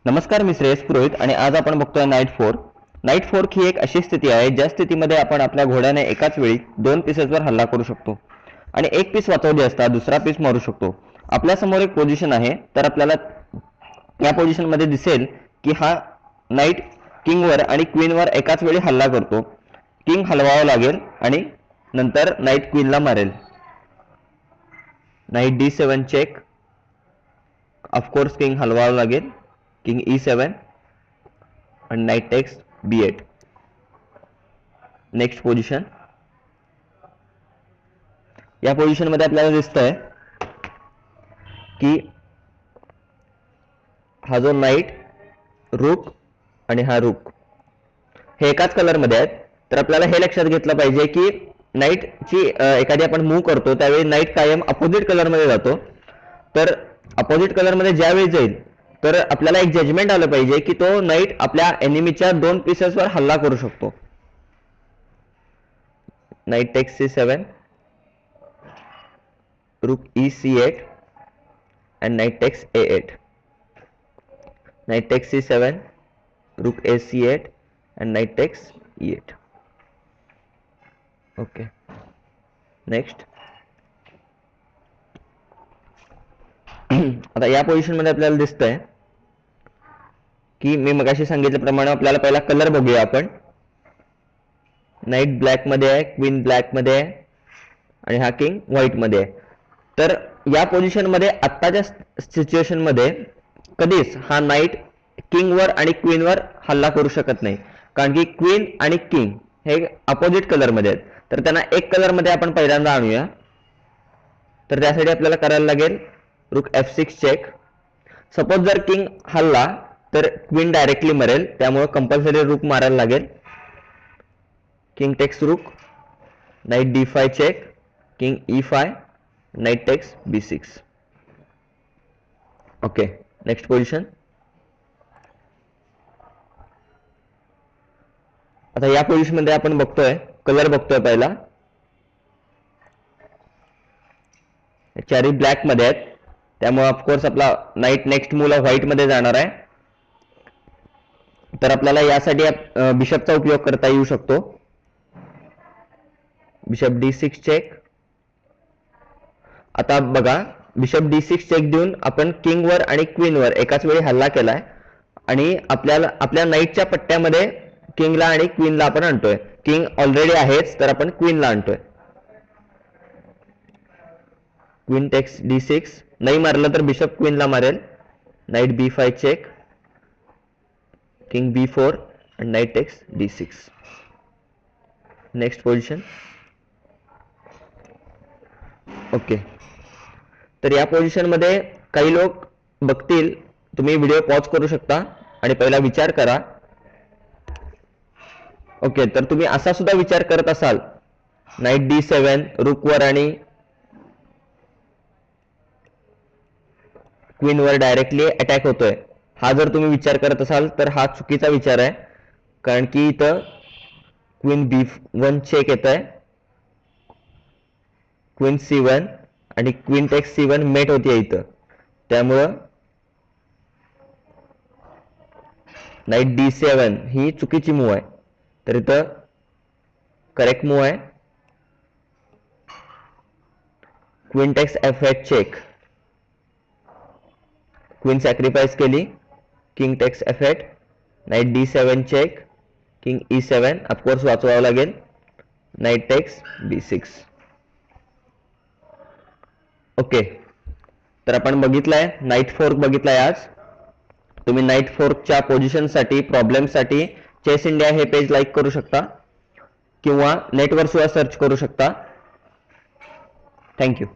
नमस्कार, मी श्रेयस पुरोहित आणि आज आपण बघतोय नाईट फोर. नाईट फोर ही एक अशी स्थिती आहे ज्या स्थितीमध्ये आपण आपल्या घोड्याने एकाच वेळी 2 पीसेसवर हल्ला करू शकतो आणि एक पीस वाचवली असता दुसरा पीस मारू शकतो. आपल्या समोर एक पोझिशन आहे, तर आपल्याला या पोझिशन मध्ये दिसेल की हा नाईट किंगवर आणि क्वीनवर एकाच वेळी हल्ला करतो. किंग हलवावं लागेल आणि नंतर नाईट क्वीनला मारेल. Knight D7 check. Of course king हलवावं लागेल. King E7 and knight takes B8. Next position. या पोझिशन मध्ये आपल्याला दिसतंय की हा जो नाईट, रूक आणि हा रूक हे एकाच कलर मध्ये आहेत. तर आपल्याला हे लक्षात घेतलं पाहिजे की नाईटची एखादी आपण मूव्ह करतो त्यावेळी नाईट कायम अपोजिट कलर मध्ये जातो. तर अपोजिट कलर मध्ये ज्यावेळी जाईल तर आपल्याला एक जजमेंट आलं पाहिजे की तो नाईट आपल्या एनिमीच्या 2 पीसेसवर हल्ला करू शकतो. नाईट टेक्स C7, रूक E8 and knight takes A8. Knight takes C7, rook AC8 and knight takes E8. Okay, next. आता या पोझिशन मध्ये आपल्याला दिसतंय की मी मगाशी सांगितल्याप्रमाणे आपल्याला पहिला कलर बघूया आपण. नाईट ब्लॅक मध्ये आहे, क्वीन ब्लॅक मध्ये आहे आणि हा किंग व्हाईट मध्ये आहे. तर या पोझिशन मध्ये आत्ताच्या सिच्युएशन मध्ये कधीच हा नाईट किंगवर आणि क्वीनवर हल्ला करू शकत नाही, कारण की क्वीन आणि किंग हे अपोजिट कलर मध्ये आहेत. तर त्यांना एक कलर मध्ये आपण पहिल्यांदा आणूया. तर त्यासाठी आपल्याला करायला लागेल रूक F6 चेक. सपोज जर किंग हल्ला तर क्वीन डायरेक्टली मरेल, त्यामुळे कंपल्सरी रूक मारायला लागेल. King takes rook, knight D5 check, king E5, knight takes B6. Okay, next position. आता या पोझिशन मध्ये आपण बघतोय कलर बघतोय पहिला. चारी ब्लॅक मध्ये आहेत, त्यामुळे ऑफकोर्स आपला नाईट नेक्स्ट मूव्हला व्हाईट मध्ये जाणार आहे. तर आपल्याला यासाठी बिशपचा उपयोग करता येऊ शकतो. Bishop D6 check. आता बघा, बिशप D6 चेक देऊन आपण किंगवर आणि क्वीनवर एकाच वेळी हल्ला केलाय आणि आपल्याला आपल्या नाईटच्या पट्ट्यामध्ये किंगला आणि क्वीनला आपण आणतोय. किंग ऑलरेडी आहेच, तर आपण क्वीनला आणतोय. Queen takes D6. नाही मारलं तर बिशप क्वीनला मारेल. Night B5 check, king B4 आणि night text D6. Next position. Okay, तर या पोझिशन मध्ये काही लोक बघतील, तुम्ही व्हिडिओ पॉज करू शकता आणि पहिला विचार करा. ओके, तर तुम्ही असा सुद्धा विचार करत असाल, नाईट D7 रूकवर आणि क्वीनवर डायरेक्टली अटॅक होतोय. हा जर तुम्ही विचार करत असाल तर हा चुकीचा विचार आहे, कारण की इथं क्वीन B1 चेक येत आहे, क्वीन C1 आणि क्वीन टेक्स C1 मेट होती इथं. त्यामुळं नाईट D7 ही चुकीची मूव्ह आहे. तर इथं करेक्ट मूव्ह आहे queen takes F8 check. Queen sacrifice केली, king takes F8, knight D7 check, king E7 of course वाचवावं लागेल, नाईट टेक्स B6. ओके, तर आपण बघितलंय नाईट फोर्क बघितलाय आज. तुम्ही नाईट फोर्कच्या पोझिशनसाठी, प्रॉब्लेमसाठी चेस इंडिया हे पेज लाईक करू शकता किंवा नेटवर सुद्धा सर्च करू शकता. थँक्यू.